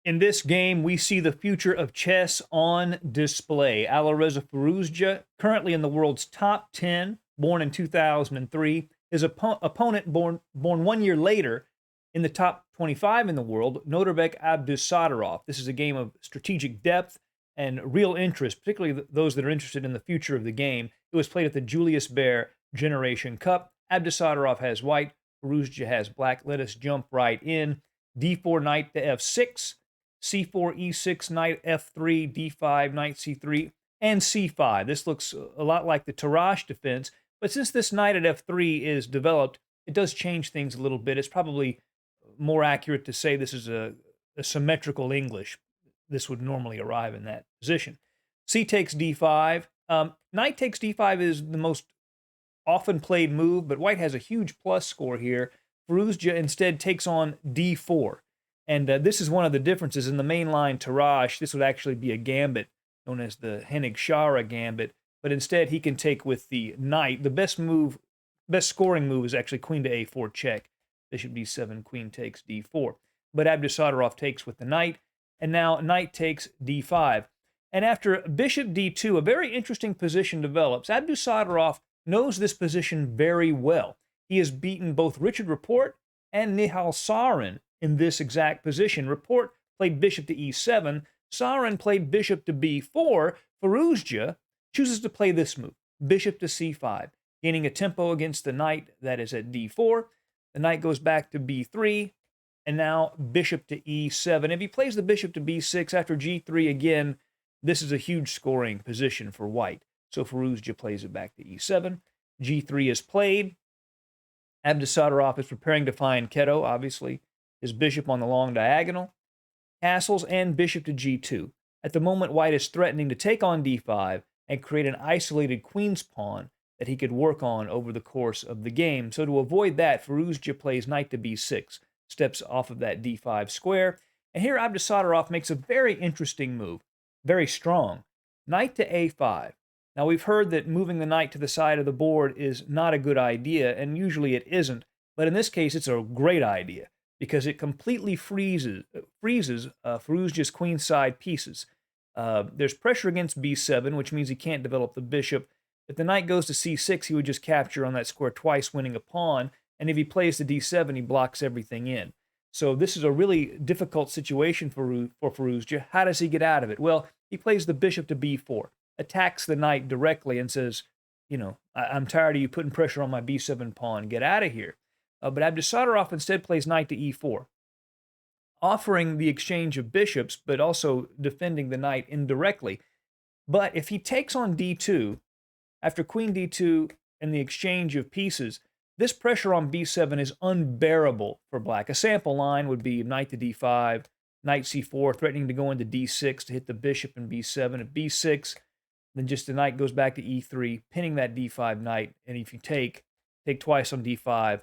In this game, we see the future of chess on display. Alireza Firouzja, currently in the world's top 10, born in 2003. His opponent, born 1 year later, in the top 25 in the world, Nodirbek Abdusattorov. This is a game of strategic depth and real interest, particularly those that are interested in the future of the game. It was played at the Julius Baer Generation Cup. Abdusattorov has white, Firouzja has black. Let us jump right in. D4 knight to f6. C4, E6, knight F3, D5, knight C3, and C5. This looks a lot like the Tarrasch defense, but since this knight at F3 is developed, it does change things a little bit. It's probably more accurate to say this is a symmetrical English. This would normally arrive in that position. C takes D5. Knight takes D5 is the most often played move, but white has a huge plus score here. Firouzja instead takes on D4. And this is one of the differences in the mainline Tarrasch. This would actually be a gambit known as the Hennig-Schara gambit, but instead he can take with the knight. The best scoring move is actually queen to a4 check. Bishop d7, queen takes d4. But Abdusattorov takes with the knight, and now knight takes d5. And after bishop d2, a very interesting position develops. Abdusattorov knows this position very well. He has beaten both Richard Rapport and Nihal Sarin in this exact position. Rapport played bishop to e7. Sarin played bishop to b4. Firouzja chooses to play this move, bishop to c5, gaining a tempo against the knight that is at d4. The knight goes back to b3, and now bishop to e7. If he plays the bishop to b6 after g3 again, this is a huge scoring position for white. So Firouzja plays it back to e7. g3 is played. Abdusattorov is preparing to find Keto, obviously. His bishop on the long diagonal, castles, and bishop to g2. At the moment, white is threatening to take on d5 and create an isolated queen's pawn that he could work on over the course of the game. So to avoid that, Firouzja plays knight to b6, steps off of that d5 square. And here Abdusattorov makes a very interesting move, very strong. Knight to a5. Now we've heard that moving the knight to the side of the board is not a good idea, and usually it isn't. But in this case, it's a great idea, because it completely freezes Firouzja's queenside pieces. There's pressure against b7, which means he can't develop the bishop. If the knight goes to c6, he would just capture on that square twice, winning a pawn. And if he plays to d7, he blocks everything in. So this is a really difficult situation for Firouzja. How does he get out of it? Well, he plays the bishop to b4, attacks the knight directly and says, I'm tired of you putting pressure on my b7 pawn. Get out of here. But Abdusattorov instead plays knight to e4, offering the exchange of bishops, but also defending the knight indirectly. But if he takes on d2, after queen d2 and the exchange of pieces, this pressure on b7 is unbearable for black. A sample line would be knight to d5, knight c4, threatening to go into d6 to hit the bishop in b7. At b6, then just the knight goes back to e3, pinning that d5 knight. And if you take twice on d5,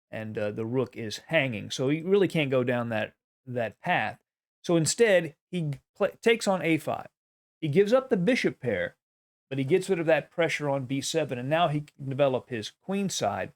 and the rook is hanging. So he really can't go down that path. So instead, he takes on a5. He gives up the bishop pair, but he gets rid of that pressure on b7, and now he can develop his queen side.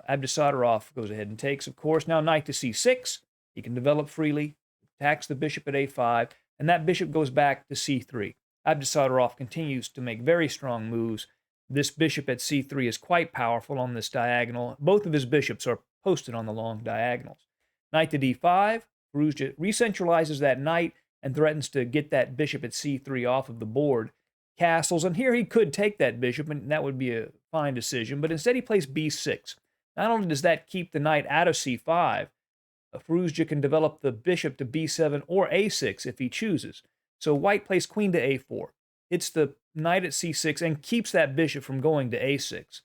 Abdusattorov goes ahead and takes, of course. Now knight to c6. He can develop freely, attacks the bishop at a5, and that bishop goes back to c3. Abdusattorov continues to make very strong moves. This bishop at c3 is quite powerful on this diagonal. Both of his bishops are posted on the long diagonals. Knight to d5. Firouzja re-centralizes that knight and threatens to get that bishop at c3 off of the board. Castles, and here he could take that bishop, and that would be a fine decision, but instead he plays b6. Not only does that keep the knight out of c5, Firouzja can develop the bishop to b7 or a6 if he chooses. So white plays queen to a4. Hits the knight at c6 and keeps that bishop from going to a6.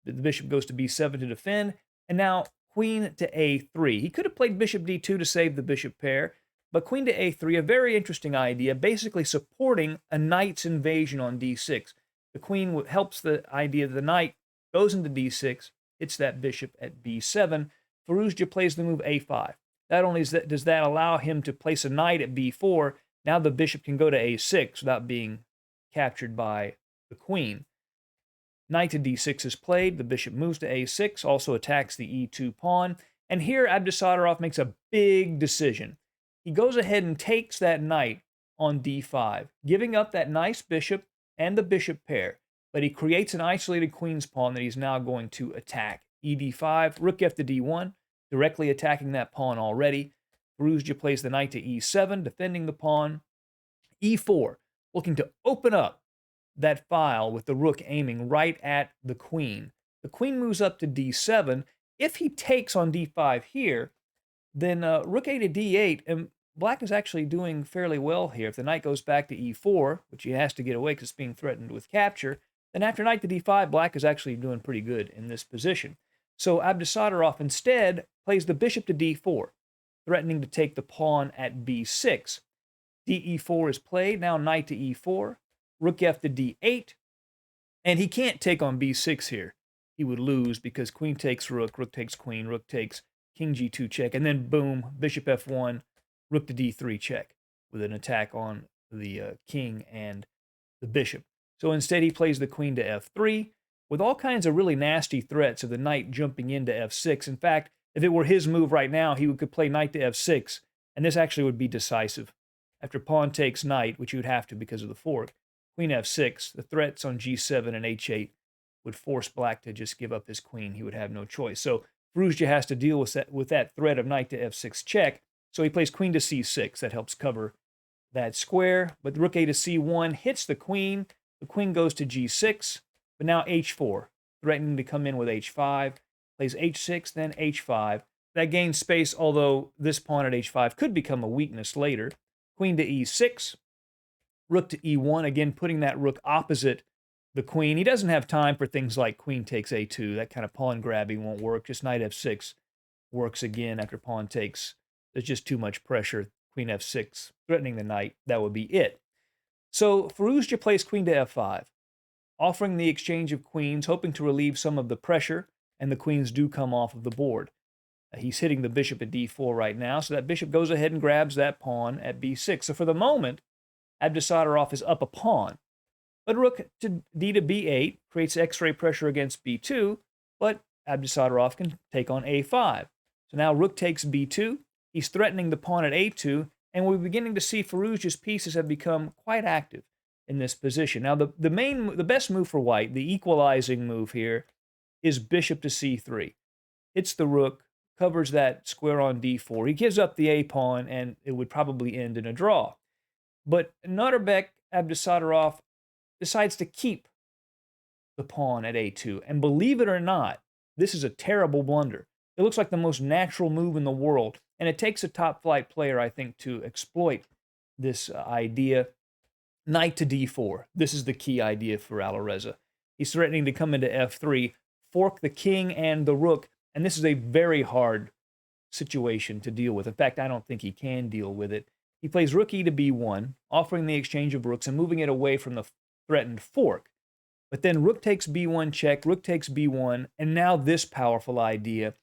The bishop goes to b7 to defend, and now queen to a3. He could have played bishop d2 to save the bishop pair, but queen to a3, a very interesting idea, basically supporting a knight's invasion on d6. The queen helps the idea that the knight goes into d6, hits that bishop at b7. Firouzja plays the move a5. Not only does that allow him to place a knight at b4, now the bishop can go to a6 without being captured by the queen. Knight to d6 is played. The bishop moves to a6, also attacks the e2 pawn. And here Abdusattorov makes a big decision. he goes ahead and takes that knight on d5, giving up that nice bishop and the bishop pair. But he creates an isolated queen's pawn that he's now going to attack. ed5, rook f to d1, directly attacking that pawn already. Firouzja plays the knight to e7, defending the pawn. e4, looking to open up that file with the rook aiming right at the queen. The queen moves up to d7. If he takes on d5 here, then rook a to d8, and black is actually doing fairly well here. If the knight goes back to e4, which he has to get away because it's being threatened with capture, then after knight to d5, black is actually doing pretty good in this position. So Abdusattorov instead plays the bishop to d4, threatening to take the pawn at b6. de4 is played, now knight to e4, rook f to d8, and he can't take on b6 here. He would lose because queen takes rook takes queen, rook takes king g2 check, and then boom, bishop f1, rook to d3 check with an attack on the king and the bishop. So instead he plays the queen to f3 with all kinds of really nasty threats of the knight jumping into f6. In fact, if it were his move right now, he could play knight to f6, and this actually would be decisive. After pawn takes knight, which he would have to because of the fork, queen f6, the threats on g7 and h8 would force black to just give up his queen. He would have no choice. So Firouzja has to deal with that threat of knight to f6 check, so he plays queen to c6. That helps cover that square, but rook a to c1 hits the queen. The queen goes to g6, but now h4, threatening to come in with h5. Plays h6, then h5. That gains space, although this pawn at h5 could become a weakness later. Queen to e6, rook to e1, again putting that rook opposite the queen. He doesn't have time for things like queen takes a2. That kind of pawn grabbing won't work. Just knight f6 works again after pawn takes. There's just too much pressure. Queen f6, threatening the knight. That would be it. So Firouzja plays queen to f5, offering the exchange of queens, hoping to relieve some of the pressure, and the queens do come off of the board. He's hitting the bishop at d4 right now, so that bishop goes ahead and grabs that pawn at b6. So for the moment, Abdusattorov is up a pawn. But rook to d to b8 creates x-ray pressure against b2, but Abdusattorov can take on a5. So now rook takes b2. He's threatening the pawn at a2, and we're beginning to see Firouzja's pieces have become quite active in this position. Now, the best move for white, the equalizing move here, is bishop to c3. Hits the rook, covers that square on d4. He gives up the a pawn, and it would probably end in a draw. But Nodirbek, Abdusattorov, decides to keep the pawn at a2. And believe it or not, this is a terrible blunder. It looks like the most natural move in the world, and it takes a top-flight player, I think, to exploit this idea. Knight to d4. This is the key idea for Alireza. He's threatening to come into f3, fork the king and the rook, and this is a very hard situation to deal with. In fact, I don't think he can deal with it. He plays rook e to b1, offering the exchange of rooks and moving it away from the threatened fork. But then rook takes b1 check, rook takes b1, and now this powerful idea,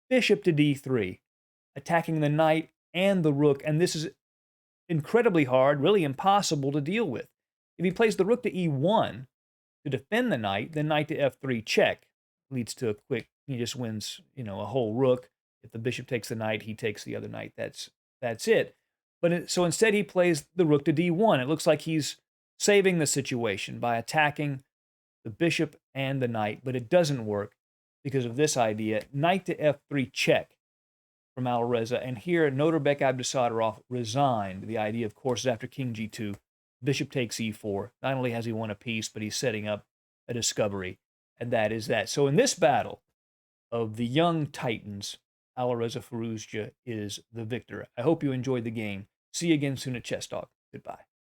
bishop to d3, attacking the knight and the rook, and this is incredibly hard, really impossible to deal with. If he plays the rook to e1 to defend the knight, then knight to f3 check leads to a quick, he just wins, a whole rook. If the bishop takes the knight, he takes the other knight. That's it. So instead he plays the rook to d1. It looks like he's saving the situation by attacking the bishop and the knight, but it doesn't work because of this idea, knight to f3 check from Alireza, and here Nodirbek Abdusattorov resigned. The idea, of course, is after king g2, bishop takes e4. Not only has he won a piece, but he's setting up a discovery, and that is that. So in this battle of the young titans, Alireza Firouzja is the victor. I hope you enjoyed the game. See you again soon at Chess Talk. Goodbye.